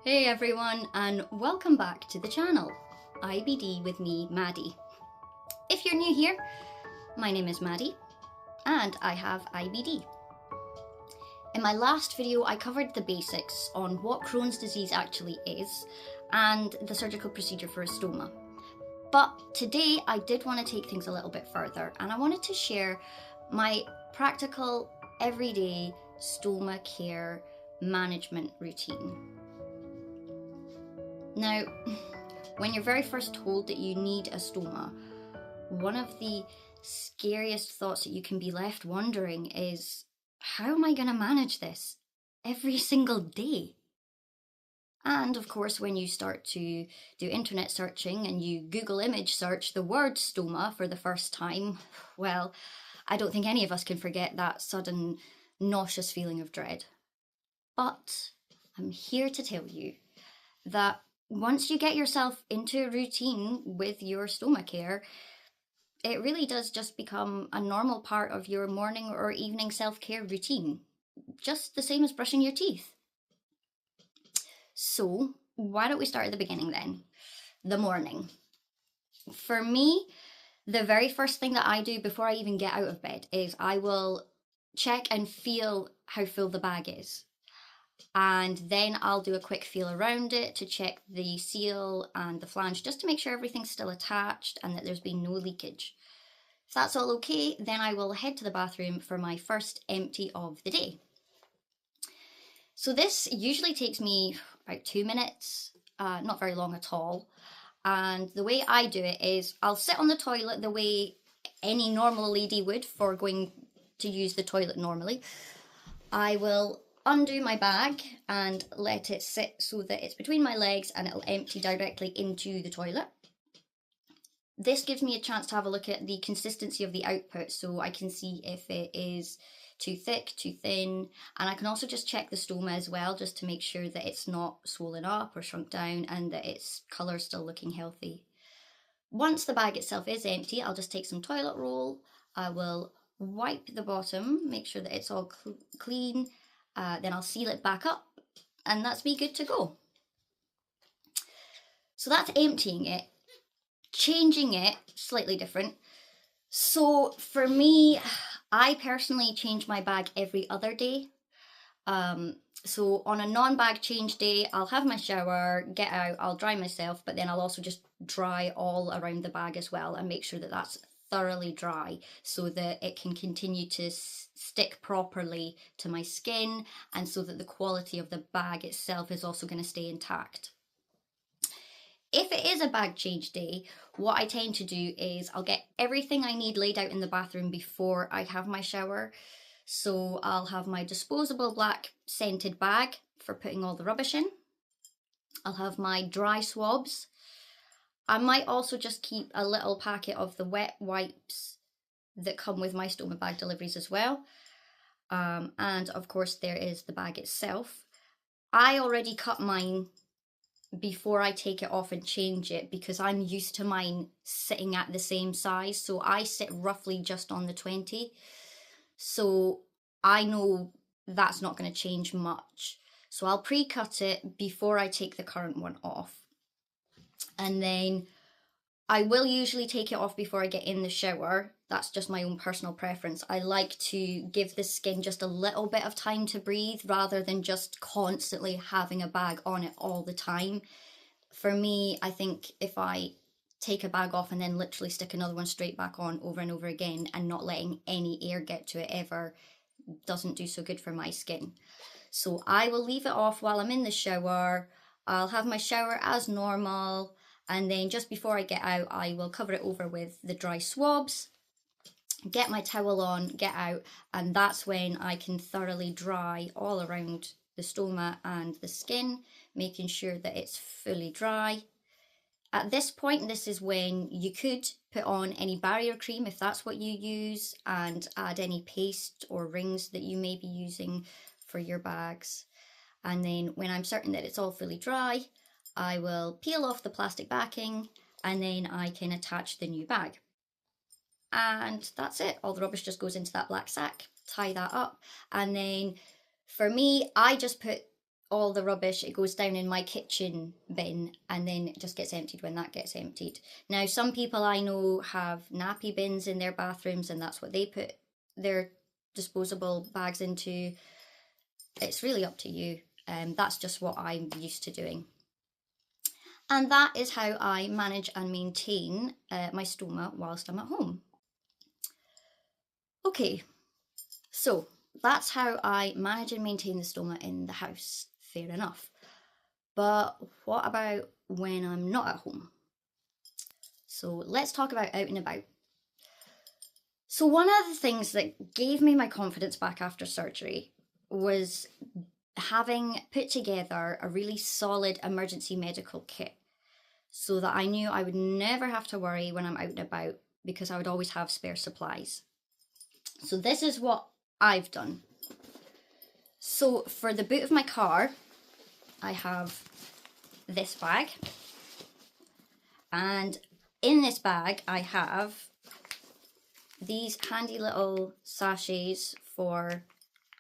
Hey everyone, and welcome back to the channel, IBD with me, Maddie. If you're new here, my name is Maddie, and I have IBD. In my last video, I covered the basics on what Crohn's disease actually is, and the surgical procedure for a stoma. But today, I did want to take things a little bit further, and I wanted to share my practical, everyday stoma care management routine. Now, when you're very first told that you need a stoma, one of the scariest thoughts that you can be left wondering is, how am I going to manage this every single day? And of course, when you start to do internet searching and you Google image search the word stoma for the first time, well, I don't think any of us can forget that sudden nauseous feeling of dread. But I'm here to tell you that once you get yourself into a routine with your stoma care, it really does just become a normal part of your morning or evening self-care routine, just the same as brushing your teeth. So why don't we start at the beginning then? The morning. For me, the very first thing that I do before I even get out of bed is I will check and feel how full the bag is. And then I'll do a quick feel around it to check the seal and the flange just to make sure everything's still attached and that there's been no leakage. If that's all okay, then I will head to the bathroom for my first empty of the day. So this usually takes me about 2 minutes, not very long at all. And the way I do it is I'll sit on the toilet the way any normal lady would for going to use the toilet normally. I will undo my bag and let it sit so that it's between my legs and it'll empty directly into the toilet. This gives me a chance to have a look at the consistency of the output so I can see if it is too thick, too thin, and I can also just check the stoma as well just to make sure that it's not swollen up or shrunk down and that its colour's still looking healthy. Once the bag itself is empty, I'll just take some toilet roll, I will wipe the bottom, make sure that it's all clean, then I'll seal it back up, and that's me good to go. So that's emptying it. Changing it, slightly different. So for me, I personally change my bag every other day. So on a non-bag change day, I'll have my shower, get out, I'll dry myself, but then I'll also just dry all around the bag as well and make sure that that's thoroughly dry so that it can continue to stick properly to my skin and so that the quality of the bag itself is also going to stay intact. If it is a bag change day, what I tend to do is I'll get everything I need laid out in the bathroom before I have my shower. So I'll have my disposable black scented bag for putting all the rubbish in. I'll have my dry swabs. I might also just keep a little packet of the wet wipes that come with my stoma bag deliveries as well. And of course there is the bag itself. I already cut mine before I take it off and change it because I'm used to mine sitting at the same size. So I sit roughly just on the 20. So I know that's not going to change much. So I'll pre-cut it before I take the current one off. And then I will usually take it off before I get in the shower. That's just my own personal preference. I like to give the skin just a little bit of time to breathe rather than just constantly having a bag on it all the time. For me, I think if I take a bag off and then literally stick another one straight back on over and over again and not letting any air get to it ever doesn't do so good for my skin. So I will leave it off while I'm in the shower. I'll have my shower as normal. And then just before I get out, I will cover it over with the dry swabs, get my towel on, get out, and that's when I can thoroughly dry all around the stoma and the skin, making sure that it's fully dry. At this point, this is when you could put on any barrier cream if that's what you use and add any paste or rings that you may be using for your bags. And then when I'm certain that it's all fully dry, I will peel off the plastic backing and then I can attach the new bag. And that's it. All the rubbish just goes into that black sack, tie that up. And then for me, I just put all the rubbish, it goes down in my kitchen bin, and then it just gets emptied when that gets emptied. Now, some people I know have nappy bins in their bathrooms, and that's what they put their disposable bags into. It's really up to you. That's just what I'm used to doing. And that is how I manage and maintain my stoma whilst I'm at home. Okay, so that's how I manage and maintain the stoma in the house. Fair enough. But what about when I'm not at home? So let's talk about out and about. So one of the things that gave me my confidence back after surgery was having put together a really solid emergency medical kit, so that I knew I would never have to worry when I'm out and about, because I would always have spare supplies. So this is what I've done. So for the boot of my car, I have this bag, and in this bag I have these handy little sachets for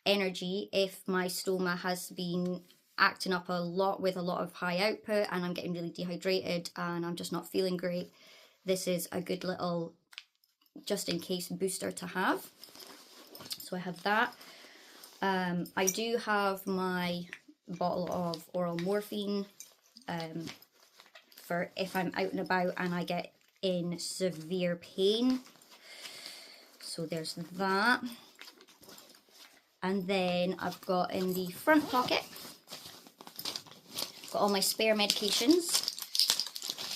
energy if my stoma has been acting up a lot with a lot of high output and I'm getting really dehydrated and I'm just not feeling great. This is a good little just in case booster to have. So I have that. I do have my bottle of oral morphine for if I'm out and about and I get in severe pain. So there's that. And then I've got in the front pocket, got all my spare medications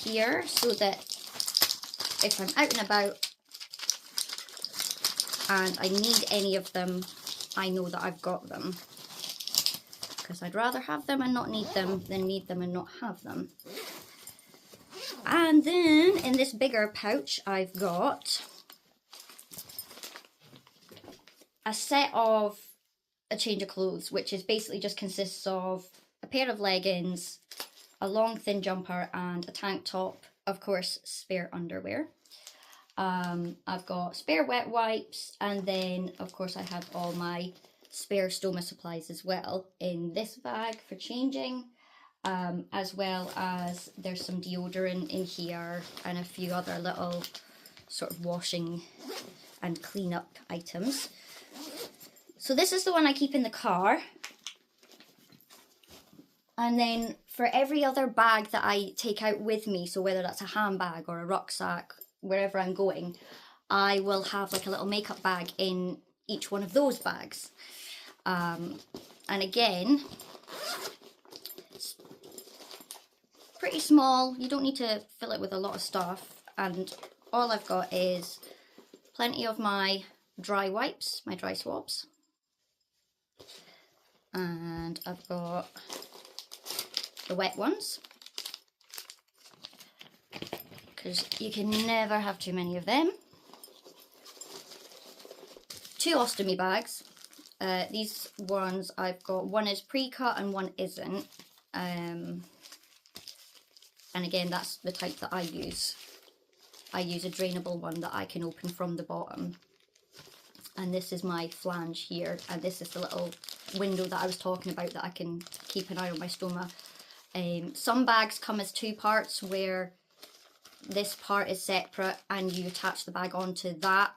here, so that if I'm out and about and I need any of them, I know that I've got them. Because I'd rather have them and not need them than need them and not have them. And then in this bigger pouch, I've got a set of a change of clothes, which is basically just consists of a pair of leggings, a long thin jumper and a tank top, of course spare underwear. I've got spare wet wipes, and then of course I have all my spare stoma supplies as well in this bag for changing, as well as there's some deodorant in here and a few other little sort of washing and clean up items. So this is the one I keep in the car. And then for every other bag that I take out with me, so whether that's a handbag or a rucksack, wherever I'm going, I will have like a little makeup bag in each one of those bags. And again, it's pretty small. You don't need to fill it with a lot of stuff. And all I've got is plenty of my dry wipes, my dry swabs. And I've got the wet ones, because you can never have too many of them. 2 ostomy bags. These ones I've got, one is pre-cut and one isn't. And again, that's the type that I use. I use a drainable one that I can open from the bottom. And this is my flange here, and this is the little window that I was talking about that I can keep an eye on my stoma. Some bags come as 2 parts, where this part is separate and you attach the bag onto that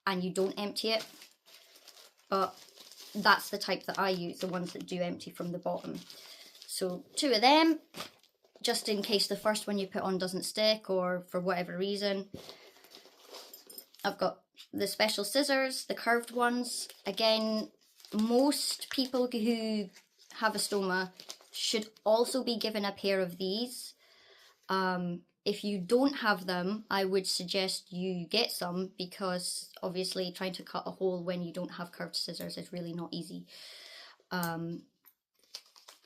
and you don't empty it. But that's the type that I use, the ones that do empty from the bottom. So 2 of them, just in case the first one you put on doesn't stick or for whatever reason. I've got the special scissors, the curved ones. Again, most people who have a stoma should also be given a pair of these. If you don't have them, I would suggest you get some, because obviously trying to cut a hole when you don't have curved scissors is really not easy.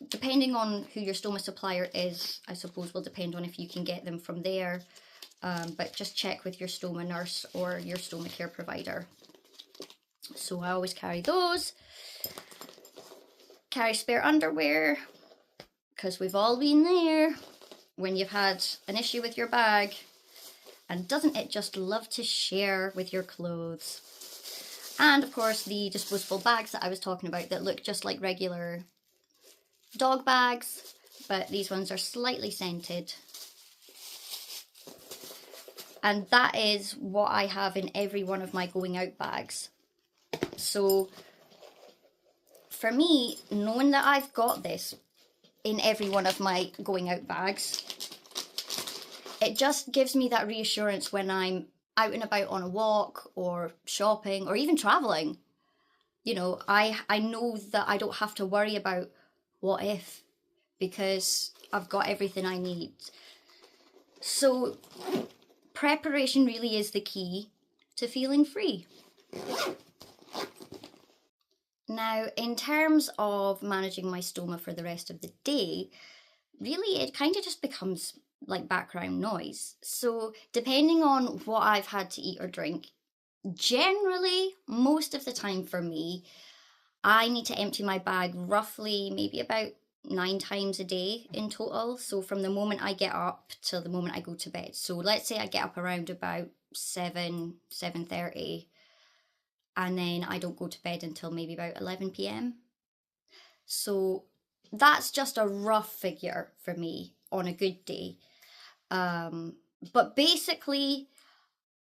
Depending on who your stoma supplier is, I suppose will depend on if you can get them from there. But just check with your stoma nurse or your stoma care provider. So I always carry those. Carry spare underwear, because we've all been there when you've had an issue with your bag. And doesn't it just love to share with your clothes? And of course the disposable bags that I was talking about that look just like regular dog bags, but these ones are slightly scented. And that is what I have in every one of my going out bags. So for me, knowing that I've got this in every one of my going out bags, it just gives me that reassurance when I'm out and about on a walk or shopping or even traveling. You know, I know that I don't have to worry about what if, because I've got everything I need. So preparation really is the key to feeling free. Now, in terms of managing my stoma for the rest of the day, really it kind of just becomes like background noise. So depending on what I've had to eat or drink, generally, most of the time for me, I need to empty my bag roughly maybe about 9 times a day in total. So from the moment I get up till the moment I go to bed. So let's say I get up around about 7:30, and then I don't go to bed until maybe about 11 p.m. So that's just a rough figure for me on a good day. But basically,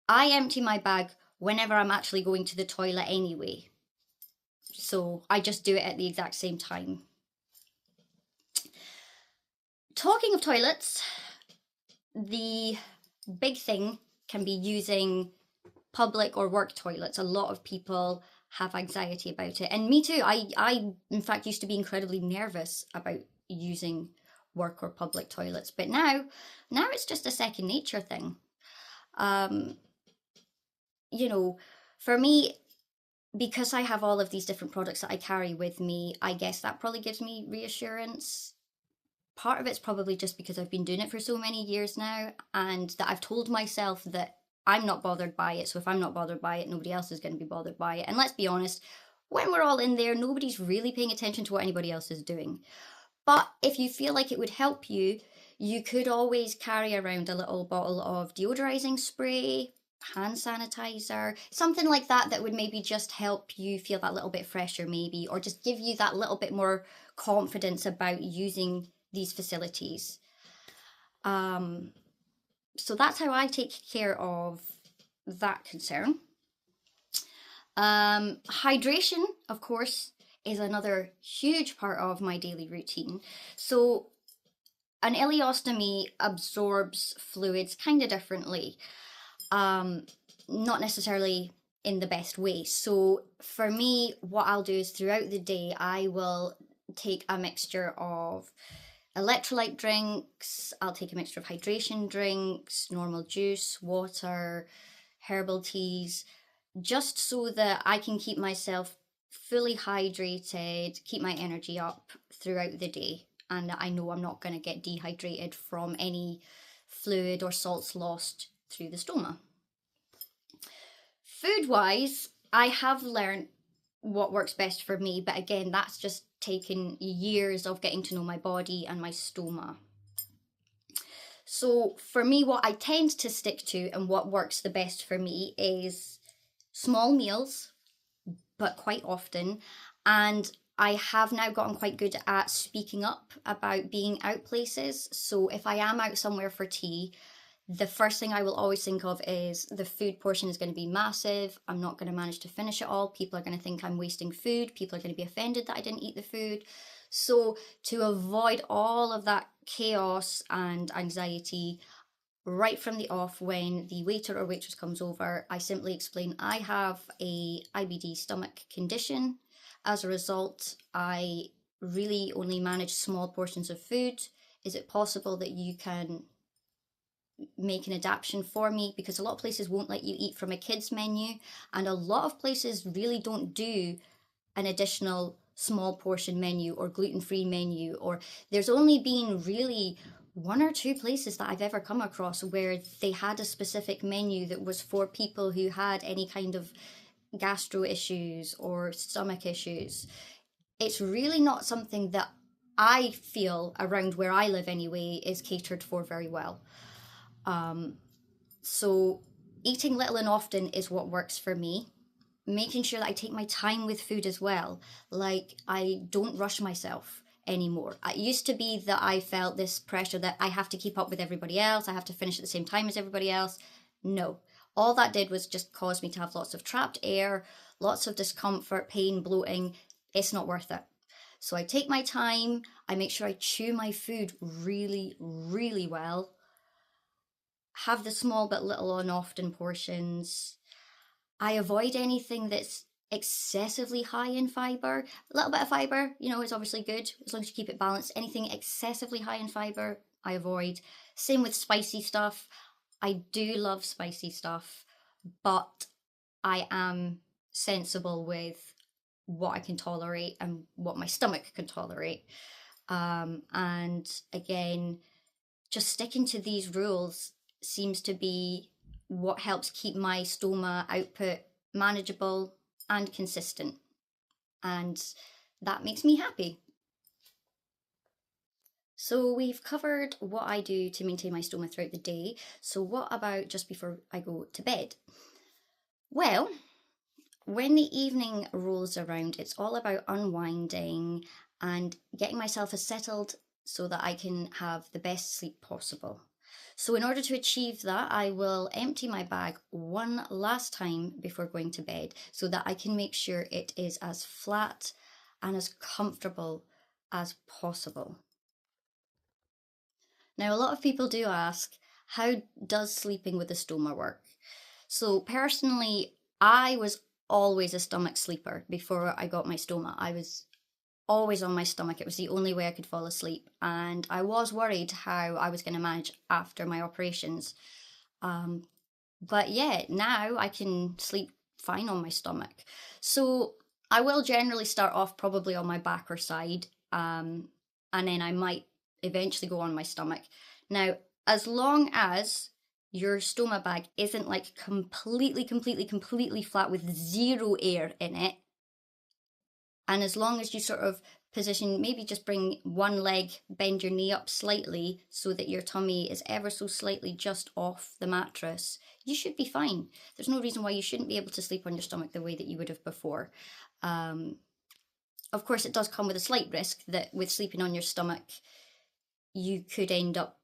I empty my bag whenever I'm actually going to the toilet anyway. So I just do it at the exact same time. Talking of toilets, the big thing can be using public or work toilets. A lot of people have anxiety about it, and me too. I in fact used to be incredibly nervous about using work or public toilets, but now it's just a second nature thing. You know, for me, because I have all of these different products that I carry with me, I guess that probably gives me reassurance. Part of it's probably just because I've been doing it for so many years now, and that I've told myself that I'm not bothered by it. So if I'm not bothered by it, nobody else is going to be bothered by it. And let's be honest, when we're all in there, nobody's really paying attention to what anybody else is doing. But if you feel like it would help you, you could always carry around a little bottle of deodorizing spray, hand sanitizer, something like that, that would maybe just help you feel that little bit fresher maybe, or just give you that little bit more confidence about using these facilities. So that's how I take care of that concern. Hydration, of course, is another huge part of my daily routine. So an ileostomy absorbs fluids kind of differently, not necessarily in the best way. So for me, what I'll do is throughout the day, I will take a mixture of electrolyte drinks, I'll take a mixture of hydration drinks, normal juice, water, herbal teas, just so that I can keep myself fully hydrated, keep my energy up throughout the day, and I know I'm not going to get dehydrated from any fluid or salts lost through the stoma. Food-wise, I have learned what works best for me, but again, that's just taken years of getting to know my body and my stoma. So for me, what I tend to stick to and what works the best for me is small meals, but quite often. And I have now gotten quite good at speaking up about being out places. So if I am out somewhere for tea, the first thing I will always think of is the food portion is going to be massive. I'm not going to manage to finish it all. People are going to think I'm wasting food. People are going to be offended that I didn't eat the food. So to avoid all of that chaos and anxiety right from the off, when the waiter or waitress comes over, I simply explain I have a IBD stomach condition. As a result, I really only manage small portions of food. Is it possible that you can make an adaptation for me? Because a lot of places won't let you eat from a kids menu, and a lot of places really don't do an additional small portion menu or gluten-free menu, or there's only been really 1 or 2 places that I've ever come across where they had a specific menu that was for people who had any kind of gastro issues or stomach issues. It's really not something that I feel, around where I live anyway, is catered for very well. So eating little and often is what works for me. Making sure that I take my time with food as well. Like, I don't rush myself. anymore. It used to be that I felt this pressure that I have to keep up with everybody else, I have to finish at the same time as everybody else. No. All that did was just cause me to have lots of trapped air, lots of discomfort, pain, bloating. It's not worth it. So I take my time, I make sure I chew my food really, really well, have the small but little on often portions. I avoid anything that's excessively high in fibre. A little bit of fibre, you know, is obviously good as long as you keep it balanced. Anything excessively high in fibre, I avoid. Same with spicy stuff. I do love spicy stuff, but I am sensible with what I can tolerate and what my stomach can tolerate. And again, just sticking to these rules seems to be what helps keep my stoma output manageable and consistent. And that makes me happy. So we've covered what I do to maintain my stoma throughout the day. So what about just before I go to bed? Well, when the evening rolls around, it's all about unwinding and getting myself as settled so that I can have the best sleep possible. So in order to achieve that, I will empty my bag one last time before going to bed so that I can make sure it is as flat and as comfortable as possible. Now, a lot of people do ask, how does sleeping with a stoma work? So personally, I was always a stomach sleeper before I got my stoma. I was always on my stomach. It was the only way I could fall asleep. And I was worried how I was going to manage after my operations. But yeah, now I can sleep fine on my stomach. So I will generally start off probably on my back or side. And then I might eventually go on my stomach. Now, as long as your stoma bag isn't like completely flat with zero air in it, and as long as you sort of position, maybe just bring one leg, bend your knee up slightly so that your tummy is ever so slightly just off the mattress, you should be fine. There's no reason why you shouldn't be able to sleep on your stomach the way that you would have before. Of course, it does come with a slight risk that with sleeping on your stomach, you could end up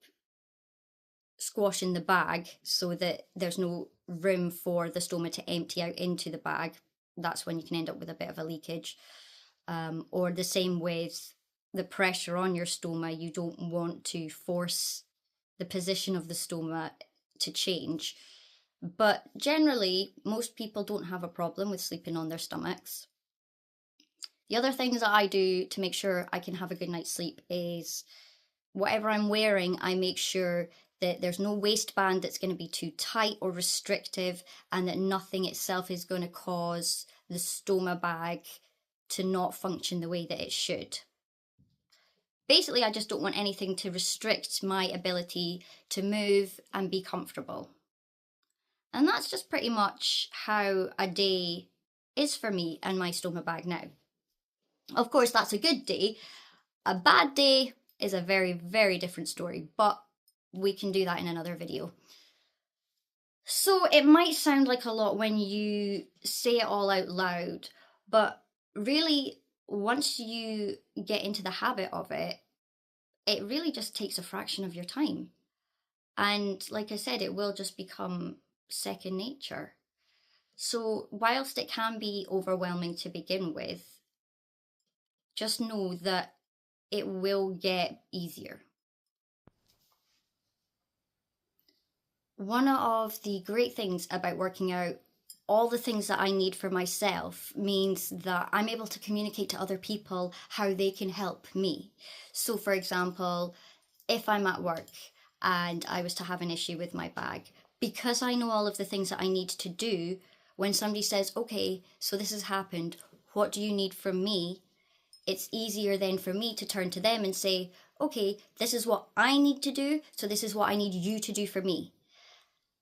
squashing the bag so that there's no room for the stoma to empty out into the bag. That's when you can end up with a bit of a leakage. Or the same with the pressure on your stoma, you don't want to force the position of the stoma to change. But generally, most people don't have a problem with sleeping on their stomachs. The other things that I do to make sure I can have a good night's sleep is whatever I'm wearing, I make sure that there's no waistband that's going to be too tight or restrictive, and that nothing itself is going to cause the stoma bag to not function the way that it should. Basically, I just don't want anything to restrict my ability to move and be comfortable. And that's just pretty much how a day is for me and my stoma bag now. Of course, that's a good day. A bad day is a very, very different story, but we can do that in another video. So it might sound like a lot when you say it all out loud, but really, once you get into the habit of it, it really just takes a fraction of your time. And like I said, it will just become second nature. So whilst it can be overwhelming to begin with, just know that it will get easier. One of the great things about working out all the things that I need for myself means that I'm able to communicate to other people how they can help me. So for example, if I'm at work and I was to have an issue with my bag, because I know all of the things that I need to do, when somebody says, okay, so this has happened, what do you need from me? It's easier then for me to turn to them and say, okay, this is what I need to do, so this is what I need you to do for me.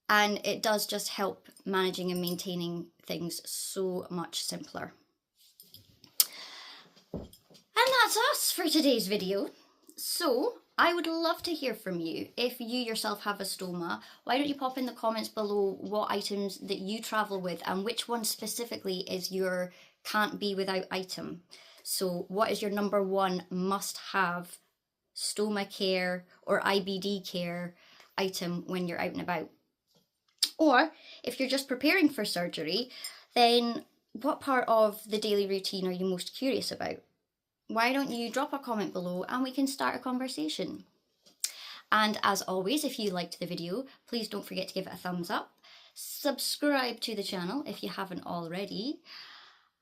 And it does just help managing and maintaining things so much simpler. And that's us for today's video. So I would love to hear from you. If you yourself have a stoma, why don't you pop in the comments below what items that you travel with and which one specifically is your can't be without item. So what is your number one must-have stoma care or IBD care item when you're out and about? Or if you're just preparing for surgery, then what part of the daily routine are you most curious about? Why don't you drop a comment below and we can start a conversation? And as always, if you liked the video, please don't forget to give it a thumbs up. Subscribe to the channel if you haven't already.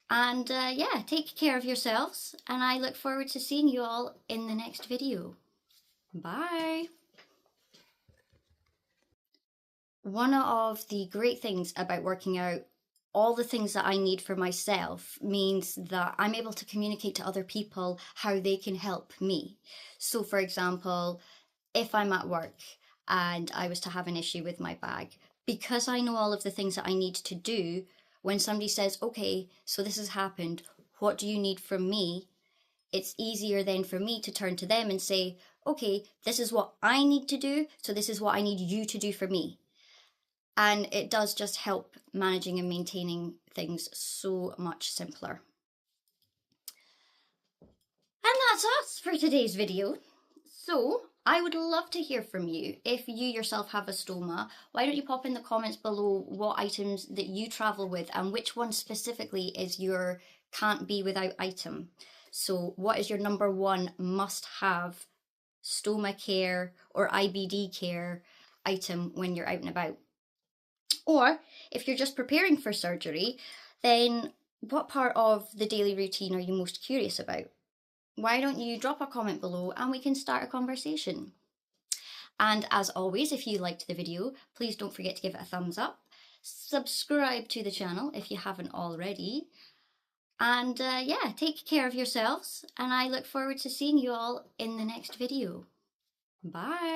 And yeah, take care of yourselves. And I look forward to seeing you all in the next video. Bye. One of the great things about working out, all the things that I need for myself, means that I'm able to communicate to other people how they can help me. So for example, if I'm at work and I was to have an issue with my bag, because I know all of the things that I need to do, when somebody says, okay, so this has happened, what do you need from me? It's easier then for me to turn to them and say, okay, this is what I need to do, so this is what I need you to do for me. And it does just help managing and maintaining things so much simpler. And that's us for today's video. So I would love to hear from you. If you yourself have a stoma, why don't you pop in the comments below what items that you travel with and which one specifically is your can't be without item. So what is your number one must-have stoma care or IBD care item when you're out and about? Or if you're just preparing for surgery, then what part of the daily routine are you most curious about? Why don't you drop a comment below and we can start a conversation? And as always, if you liked the video, please don't forget to give it a thumbs up. Subscribe to the channel if you haven't already. And yeah, take care of yourselves. And I look forward to seeing you all in the next video. Bye.